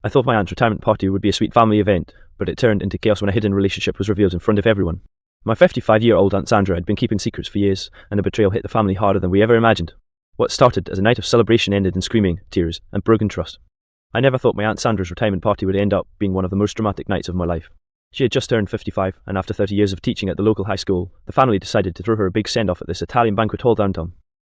I thought my aunt's retirement party would be a sweet family event, but it turned into chaos when a hidden relationship was revealed in front of everyone. My 55-year-old Aunt Sandra had been keeping secrets for years, and the betrayal hit the family harder than we ever imagined. What started as a night of celebration ended in screaming, tears, and broken trust. I never thought my Aunt Sandra's retirement party would end up being one of the most dramatic nights of my life. She had just turned 55, and after 30 years of teaching at the local high school, the family decided to throw her a big send-off at this Italian banquet hall downtown.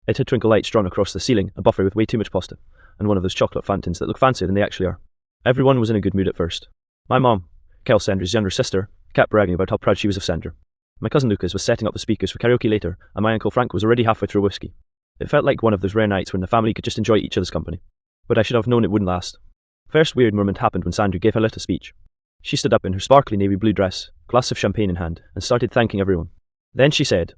It had twinkle lights drawn across the ceiling, a buffet with way too much pasta, and one of those chocolate fountains that look fancier than they actually are. Everyone was in a good mood at first. My mom, Kel, Sandra's younger sister, kept bragging about how proud she was of Sandra. My cousin Lucas was setting up the speakers for karaoke later, and my uncle Frank was already halfway through whiskey. It felt like one of those rare nights when the family could just enjoy each other's company. But I should have known it wouldn't last. First weird moment happened when Sandra gave her little speech. She stood up in her sparkly navy blue dress, glass of champagne in hand, and started thanking everyone. Then she said,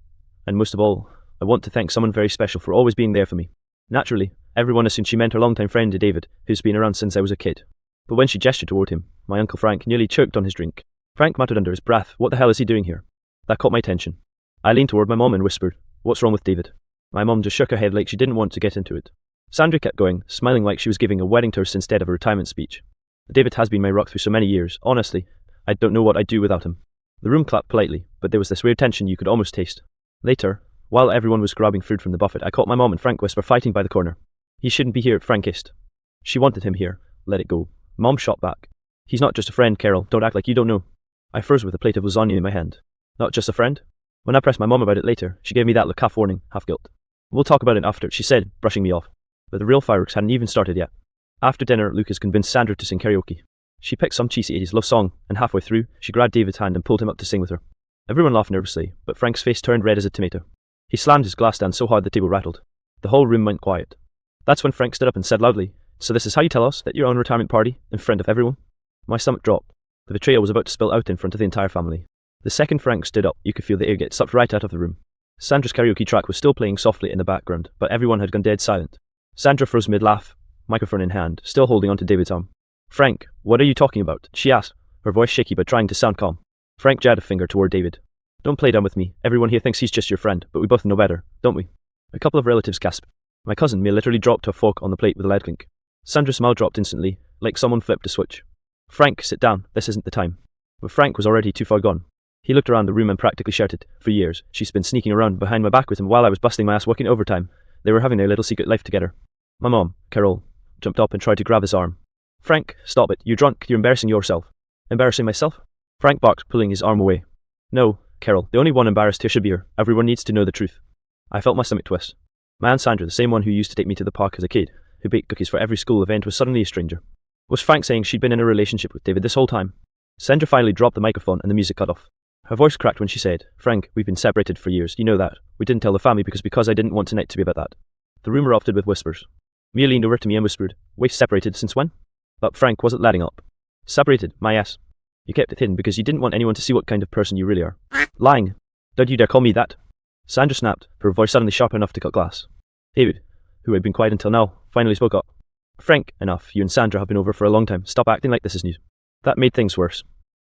"And most of all, I want to thank someone very special for always being there for me." Naturally, everyone assumed she meant her longtime friend David, who's been around since I was a kid. But when she gestured toward him, my Uncle Frank nearly choked on his drink. Frank muttered under his breath, "What the hell is he doing here?" That caught my attention. I leaned toward my mom and whispered, "What's wrong with David?" My mom just shook her head like she didn't want to get into it. Sandra kept going, smiling like she was giving a wedding toast instead of a retirement speech. David has been my rock through so many years. Honestly, I don't know what I'd do without him. The room clapped politely, but there was this weird tension you could almost taste. Later, while everyone was grabbing food from the buffet, I caught my mom and Frank whisper fighting by the corner. "He shouldn't be here," Frank hissed. "She wanted him here. Let it go." Mom shot back. "He's not just a friend, Carol. Don't act like you don't know." I froze with a plate of lasagna in my hand. Not just a friend? When I pressed my mom about it later, she gave me that look, half warning, half guilt. "We'll talk about it after," she said, brushing me off. But the real fireworks hadn't even started yet. After dinner, Lucas convinced Sandra to sing karaoke. She picked some cheesy 80s love song, and halfway through, she grabbed David's hand and pulled him up to sing with her. Everyone laughed nervously, but Frank's face turned red as a tomato. He slammed his glass down so hard the table rattled. The whole room went quiet. That's when Frank stood up and said loudly, "So this is how you tell us that you're on a retirement party, in front of everyone?" My stomach dropped. The betrayal was about to spill out in front of the entire family. The second Frank stood up, you could feel the air get sucked right out of the room. Sandra's karaoke track was still playing softly in the background, but everyone had gone dead silent. Sandra froze mid-laugh, microphone in hand, still holding onto David's arm. "Frank, what are you talking about?" she asked, her voice shaky but trying to sound calm. Frank jabbed a finger toward David. "Don't play dumb with me. Everyone here thinks he's just your friend, but we both know better, don't we?" A couple of relatives gasped. My cousin May literally dropped her fork on the plate with a loud clink. Sandra's smile dropped instantly, like someone flipped a switch. "Frank, sit down. This isn't the time." But Frank was already too far gone. He looked around the room and practically shouted, "For years, she's been sneaking around behind my back with him while I was busting my ass working overtime. They were having their little secret life together." My mom, Carol, jumped up and tried to grab his arm. "Frank, stop it. You're drunk. You're embarrassing yourself." "Embarrassing myself?" Frank barked, pulling his arm away. "No, Carol, the only one embarrassed here should be her. Everyone needs to know the truth." I felt my stomach twist. My Aunt Sandra, the same one who used to take me to the park as a kid, who baked cookies for every school event, was suddenly a stranger. Was Frank saying she'd been in a relationship with David this whole time? Sandra finally dropped the microphone and the music cut off. Her voice cracked when she said, "Frank, we've been separated for years. You know that. We didn't tell the family because I didn't want tonight to be about that." The room erupted with whispers. Mia leaned over to me and whispered, "We've separated since when?" But Frank wasn't letting up. "Separated, my ass. You kept it hidden because you didn't want anyone to see what kind of person you really are." "Lying. Don't you dare call me that." Sandra snapped, her voice suddenly sharp enough to cut glass. David, who had been quiet until now, finally spoke up. "Frank, enough. You and Sandra have been over for a long time. Stop acting like this is news." That made things worse.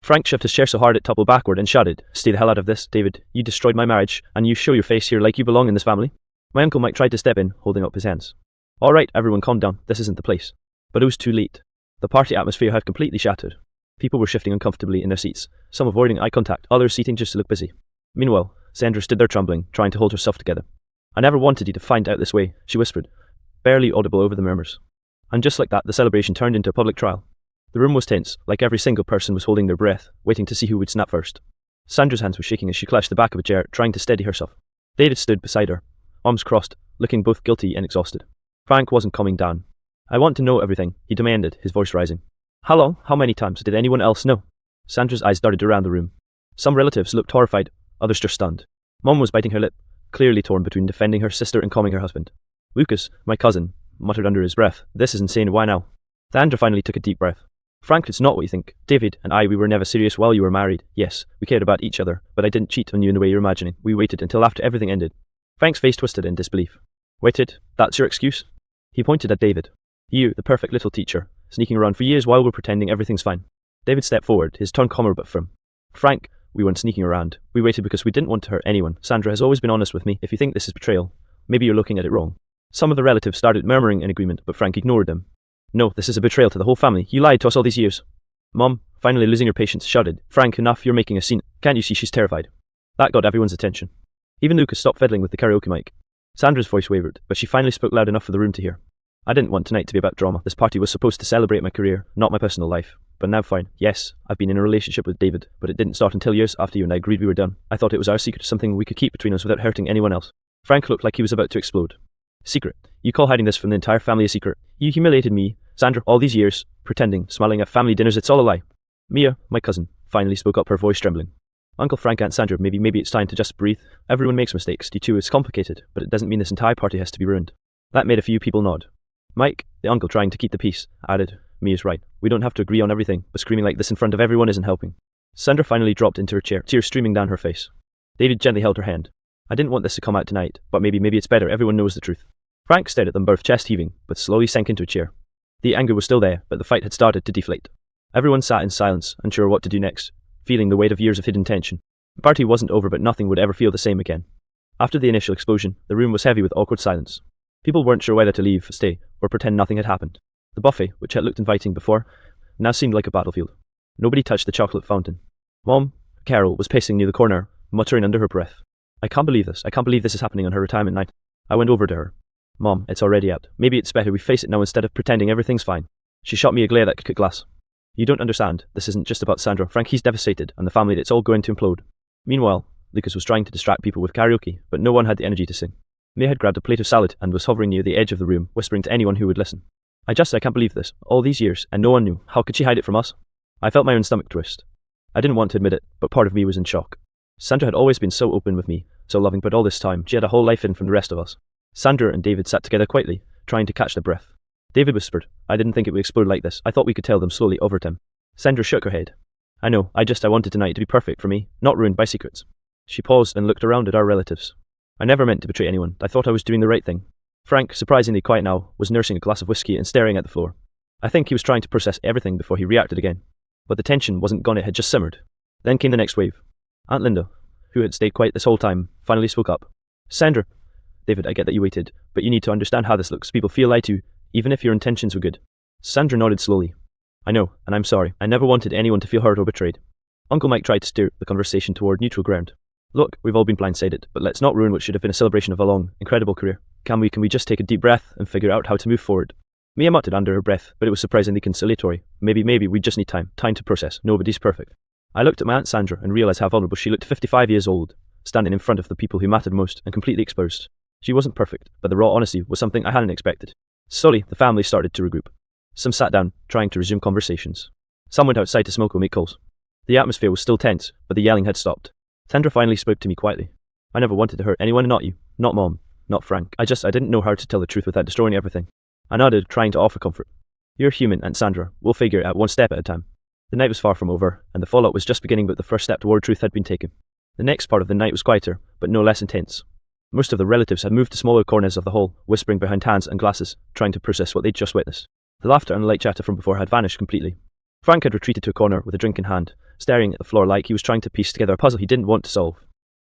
Frank shoved his chair so hard it toppled backward and shouted, "Stay the hell out of this, David. You destroyed my marriage, and you show your face here like you belong in this family." My Uncle Mike tried to step in, holding up his hands. "All right, everyone calm down. This isn't the place." But it was too late. The party atmosphere had completely shattered. People were shifting uncomfortably in their seats, some avoiding eye contact, others seating just to look busy. Meanwhile, Sandra stood there trembling, trying to hold herself together. "I never wanted you to find out this way," she whispered, barely audible over the murmurs. And just like that, the celebration turned into a public trial. The room was tense, like every single person was holding their breath, waiting to see who would snap first. Sandra's hands were shaking as she clutched the back of a chair, trying to steady herself. David stood beside her, arms crossed, looking both guilty and exhausted. Frank wasn't calming down. "I want to know everything," he demanded, his voice rising. "How long? How many times? Did anyone else know?" Sandra's eyes darted around the room. Some relatives looked horrified, others just stunned. Mom was biting her lip, clearly torn between defending her sister and calming her husband. Lucas, my cousin, muttered under his breath, "This is insane, why now?" Sandra finally took a deep breath. "Frank, it's not what you think. David and I, we were never serious while you were married. Yes, we cared about each other, but I didn't cheat on you in the way you're imagining. We waited until after everything ended." Frank's face twisted in disbelief. "Waited? That's your excuse?" He pointed at David. "You, the perfect little teacher, sneaking around for years while we're pretending everything's fine." David stepped forward, his tone calmer but firm. "Frank, we weren't sneaking around. We waited because we didn't want to hurt anyone. Sandra has always been honest with me. If you think this is betrayal, maybe you're looking at it wrong." Some of the relatives started murmuring in agreement, but Frank ignored them. No, this is a betrayal to the whole family. You lied to us all these years. Mom, finally losing her patience, shouted, Frank, enough, you're making a scene. Can't you see she's terrified? That got everyone's attention. Even Lucas stopped fiddling with the karaoke mic. Sandra's voice wavered, but she finally spoke loud enough for the room to hear. I didn't want tonight to be about drama. This party was supposed to celebrate my career, not my personal life. But now fine. Yes, I've been in a relationship with David, but it didn't start until years after you and I agreed we were done. I thought it was our secret, something we could keep between us without hurting anyone else. Frank looked like he was about to explode. Secret? You call hiding this from the entire family a secret? You humiliated me, Sandra, all these years, pretending, smiling at family dinners, it's all a lie. Mia, my cousin, finally spoke up, her voice trembling. Uncle Frank, Aunt Sandra, maybe it's time to just breathe. Everyone makes mistakes. You too, it's complicated, but it doesn't mean this entire party has to be ruined. That made a few people nod. Mike, the uncle trying to keep the peace, added, Mia's right. We don't have to agree on everything, but screaming like this in front of everyone isn't helping. Sandra finally dropped into her chair, tears streaming down her face. David gently held her hand. I didn't want this to come out tonight, but maybe it's better, everyone knows the truth. Frank stared at them both, chest heaving, but slowly sank into a chair. The anger was still there, but the fight had started to deflate. Everyone sat in silence, unsure what to do next, feeling the weight of years of hidden tension. The party wasn't over, but nothing would ever feel the same again. After the initial explosion, the room was heavy with awkward silence. People weren't sure whether to leave, stay, or pretend nothing had happened. The buffet, which had looked inviting before, now seemed like a battlefield. Nobody touched the chocolate fountain. Mom, Carol, was pacing near the corner, muttering under her breath. I can't believe this is happening on her retirement night. I went over to her. Mom, it's already out. Maybe it's better we face it now instead of pretending everything's fine. She shot me a glare that could cut glass. You don't understand. This isn't just about Sandra. Frank, he's devastated, and the family, it's all going to implode. Meanwhile, Lucas was trying to distract people with karaoke, but no one had the energy to sing. Mia had grabbed a plate of salad and was hovering near the edge of the room, whispering to anyone who would listen. I can't believe this. All these years, and no one knew. How could she hide it from us? I felt my own stomach twist. I didn't want to admit it, but part of me was in shock. Sandra had always been so open with me, so loving, but all this time, she had a whole life hidden from the rest of us. Sandra and David sat together quietly, trying to catch their breath. David whispered, I didn't think it would explode like this. I thought we could tell them slowly over time. Sandra shook her head. I know, I wanted tonight to be perfect for me, not ruined by secrets. She paused and looked around at our relatives. I never meant to betray anyone. I thought I was doing the right thing. Frank, surprisingly quiet now, was nursing a glass of whiskey and staring at the floor. I think he was trying to process everything before he reacted again. But the tension wasn't gone, it had just simmered. Then came the next wave. Aunt Linda, who had stayed quiet this whole time, finally spoke up. Sandra, David, I get that you waited, but you need to understand how this looks. People feel lied to, even if your intentions were good. Sandra nodded slowly. I know, and I'm sorry. I never wanted anyone to feel hurt or betrayed. Uncle Mike tried to steer the conversation toward neutral ground. Look, we've all been blindsided, but let's not ruin what should have been a celebration of a long, incredible career. Can we just take a deep breath and figure out how to move forward? Mia muttered under her breath, but it was surprisingly conciliatory. Maybe we just need time to process. Nobody's perfect. I looked at my Aunt Sandra and realized how vulnerable she looked, 55 years old, standing in front of the people who mattered most and completely exposed. She wasn't perfect, but the raw honesty was something I hadn't expected. Slowly, the family started to regroup. Some sat down, trying to resume conversations. Some went outside to smoke or make calls. The atmosphere was still tense, but the yelling had stopped. Sandra finally spoke to me quietly. I never wanted to hurt anyone, not you, not Mom, not Frank. I didn't know how to tell the truth without destroying everything. I nodded, trying to offer comfort. You're human, Aunt Sandra. We'll figure it out one step at a time. The night was far from over, and the fallout was just beginning, but the first step toward truth had been taken. The next part of the night was quieter, but no less intense. Most of the relatives had moved to smaller corners of the hall, whispering behind hands and glasses, trying to process what they'd just witnessed. The laughter and light chatter from before had vanished completely. Frank had retreated to a corner with a drink in hand, staring at the floor like he was trying to piece together a puzzle he didn't want to solve.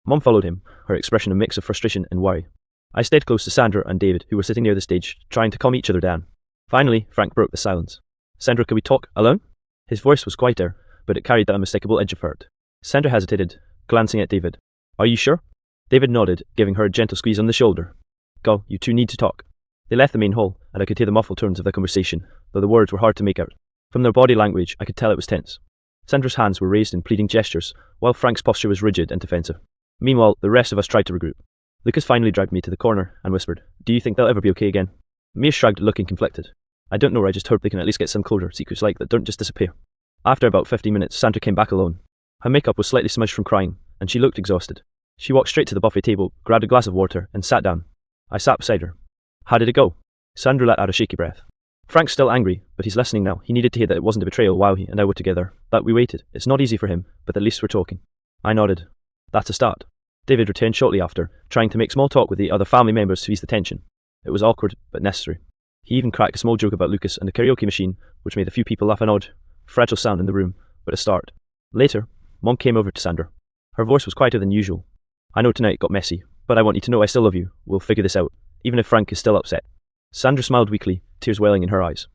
Mom followed him, her expression a mix of frustration and worry. I stayed close to Sandra and David, who were sitting near the stage, trying to calm each other down. Finally, Frank broke the silence. Sandra, can we talk alone? His voice was quieter, but it carried that unmistakable edge of hurt. Sandra hesitated, glancing at David. Are you sure? David nodded, giving her a gentle squeeze on the shoulder. Go, you two need to talk. They left the main hall, and I could hear the muffled tones of their conversation, though the words were hard to make out. From their body language, I could tell it was tense. Sandra's hands were raised in pleading gestures, while Frank's posture was rigid and defensive. Meanwhile, the rest of us tried to regroup. Lucas finally dragged me to the corner and whispered, Do you think they'll ever be okay again? Mia shrugged, looking conflicted. I don't know, I just hope they can at least get some closure. Secrets like that don't just disappear. After about 15 minutes, Sandra came back alone. Her makeup was slightly smudged from crying, and she looked exhausted. She walked straight to the buffet table, grabbed a glass of water, and sat down. I sat beside her. How did it go? Sandra let out a shaky breath. Frank's still angry, but he's listening now. He needed to hear that it wasn't a betrayal while he and I were together, that we waited. It's not easy for him, but at least we're talking. I nodded. That's a start. David returned shortly after, trying to make small talk with the other family members to ease the tension. It was awkward, but necessary. He even cracked a small joke about Lucas and the karaoke machine, which made a few people laugh, an odd, fragile sound in the room, but a start. Later, Mom came over to Sandra. Her voice was quieter than usual. I know tonight got messy, but I want you to know I still love you. We'll figure this out, even if Frank is still upset. Sandra smiled weakly, tears welling in her eyes.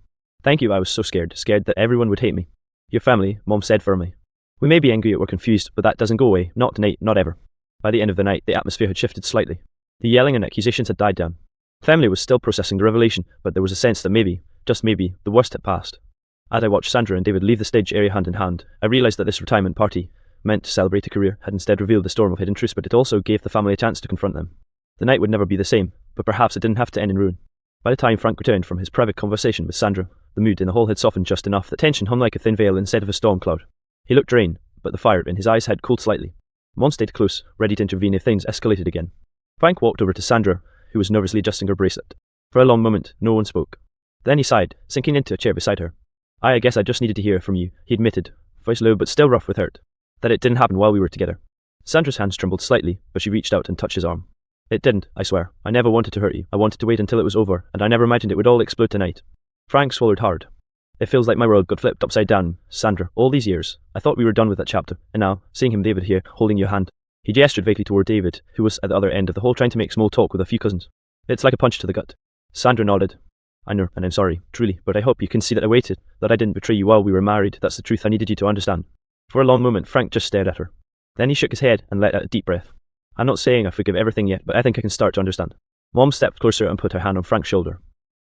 Thank you, I was so scared that everyone would hate me. Your family, Mom said firmly. We may be angry or confused, but that doesn't go away, not tonight, not ever. By the end of the night, the atmosphere had shifted slightly. The yelling and accusations had died down. Family was still processing the revelation, but there was a sense that maybe, just maybe, the worst had passed. As I watched Sandra and David leave the stage area hand in hand, I realised that this retirement party, meant to celebrate a career, had instead revealed the storm of hidden truths, but it also gave the family a chance to confront them. The night would never be the same, but perhaps it didn't have to end in ruin. By the time Frank returned from his private conversation with Sandra, the mood in the hall had softened just enough that tension hung like a thin veil instead of a storm cloud. He looked drained, but the fire in his eyes had cooled slightly. Mom stayed close, ready to intervene if things escalated again. Frank walked over to Sandra, who was nervously adjusting her bracelet. For a long moment, no one spoke. Then he sighed, sinking into a chair beside her. I guess I just needed to hear from you, he admitted, voice low but still rough with hurt. That it didn't happen while we were together. Sandra's hands trembled slightly, but she reached out and touched his arm. It didn't, I swear. I never wanted to hurt you. I wanted to wait until it was over, and I never imagined it would all explode tonight. Frank swallowed hard. It feels like my world got flipped upside down, Sandra. All these years, I thought we were done with that chapter, and now, seeing him, David here, holding your hand. He gestured vaguely toward David, who was at the other end of the hall trying to make small talk with a few cousins. It's like a punch to the gut. Sandra nodded. I know, and I'm sorry, truly, but I hope you can see that I waited, that I didn't betray you while we were married. That's the truth I needed you to understand. For a long moment, Frank just stared at her. Then he shook his head and let out a deep breath. I'm not saying I forgive everything yet, but I think I can start to understand. Mom stepped closer and put her hand on Frank's shoulder.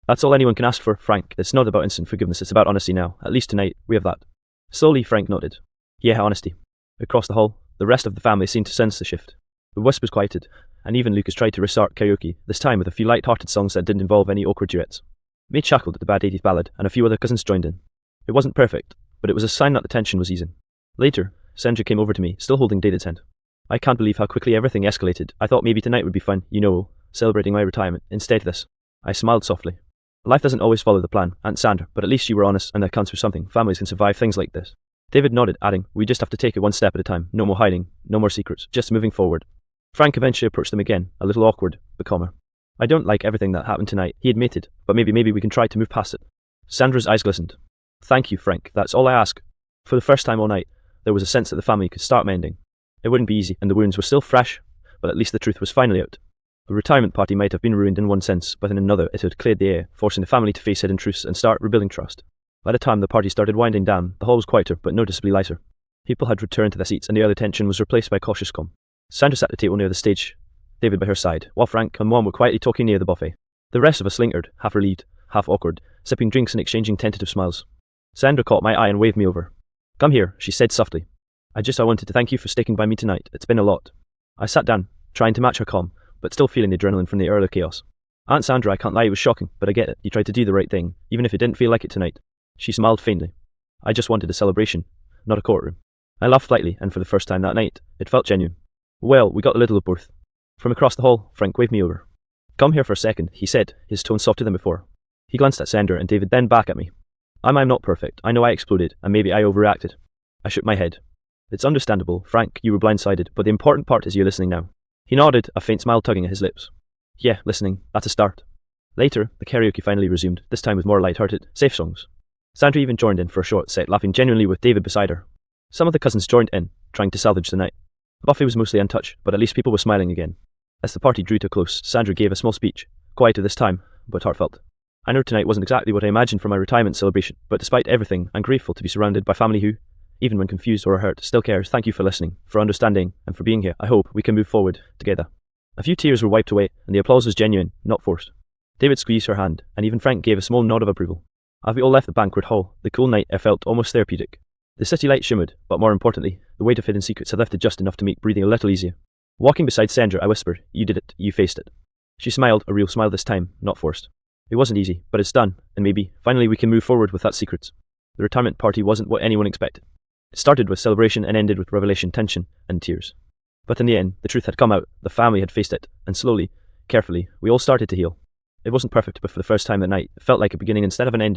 That's all anyone can ask for, Frank. It's not about instant forgiveness, it's about honesty now. At least tonight, we have that. Slowly, Frank nodded. Yeah, honesty. Across the hall, the rest of the family seemed to sense the shift. The whispers quieted, and even Lucas tried to restart karaoke, this time with a few light-hearted songs that didn't involve any awkward duets. May chuckled at the bad 80s ballad, and a few other cousins joined in. It wasn't perfect, but it was a sign that the tension was easing. Later, Sandra came over to me, still holding David's hand. I can't believe how quickly everything escalated. I thought maybe tonight would be fun, celebrating my retirement. Instead of this. I smiled softly. Life doesn't always follow the plan, Aunt Sandra, but at least you were honest, and that counts for something. Families can survive things like this. David nodded, adding, we just have to take it one step at a time. No more hiding, no more secrets, just moving forward. Frank eventually approached them again, a little awkward, but calmer. I don't like everything that happened tonight, he admitted, but maybe we can try to move past it. Sandra's eyes glistened. Thank you, Frank, that's all I ask. For the first time all night, there was a sense that the family could start mending. It wouldn't be easy, and the wounds were still fresh, but at least the truth was finally out. The retirement party might have been ruined in one sense, but in another it had cleared the air, forcing the family to face hidden truths and start rebuilding trust. By the time the party started winding down, the hall was quieter, but noticeably lighter. People had returned to their seats, and the other tension was replaced by cautious calm. Sandra sat at the table near the stage, David by her side, while Frank and Mom were quietly talking near the buffet. The rest of us lingered, half relieved, half awkward, sipping drinks and exchanging tentative smiles. Sandra caught my eye and waved me over. Come here, she said softly. I wanted to thank you for sticking by me tonight. It's been a lot. I sat down, trying to match her calm, but still feeling the adrenaline from the earlier chaos. Aunt Sandra, I can't lie, it was shocking, but I get it. You tried to do the right thing, even if it didn't feel like it tonight. She smiled faintly. I just wanted a celebration, not a courtroom. I laughed lightly, and for the first time that night, it felt genuine. Well, we got a little of both. From across the hall, Frank waved me over. Come here for a second, he said, his tone softer than before. He glanced at Sandra and David, then back at me. I'm not perfect. I know I exploded, and maybe I overreacted. I shook my head. It's understandable, Frank, you were blindsided, but the important part is you're listening now. He nodded, a faint smile tugging at his lips. Yeah, listening, that's a start. Later, the karaoke finally resumed, this time with more light-hearted, safe songs. Sandra even joined in for a short set, laughing genuinely with David beside her. Some of the cousins joined in, trying to salvage the night. The buffet was mostly untouched, but at least people were smiling again. As the party drew to a close, Sandra gave a small speech, quieter this time, but heartfelt. I know tonight wasn't exactly what I imagined for my retirement celebration, but despite everything, I'm grateful to be surrounded by family who, even when confused or hurt, still cares. Thank you for listening, for understanding, and for being here. I hope we can move forward together. A few tears were wiped away, and the applause was genuine, not forced. David squeezed her hand, and even Frank gave a small nod of approval. As we all left the banquet hall, the cool night air felt almost therapeutic. The city light shimmered, but more importantly, the weight of hidden secrets had lifted just enough to make breathing a little easier. Walking beside Sandra, I whispered, you did it, you faced it. She smiled, a real smile this time, not forced. It wasn't easy, but it's done, and maybe, finally we can move forward with that secret. The retirement party wasn't what anyone expected. It started with celebration and ended with revelation, tension, and tears. But in the end, the truth had come out, the family had faced it, and slowly, carefully, we all started to heal. It wasn't perfect, but for the first time that night, it felt like a beginning instead of an ending.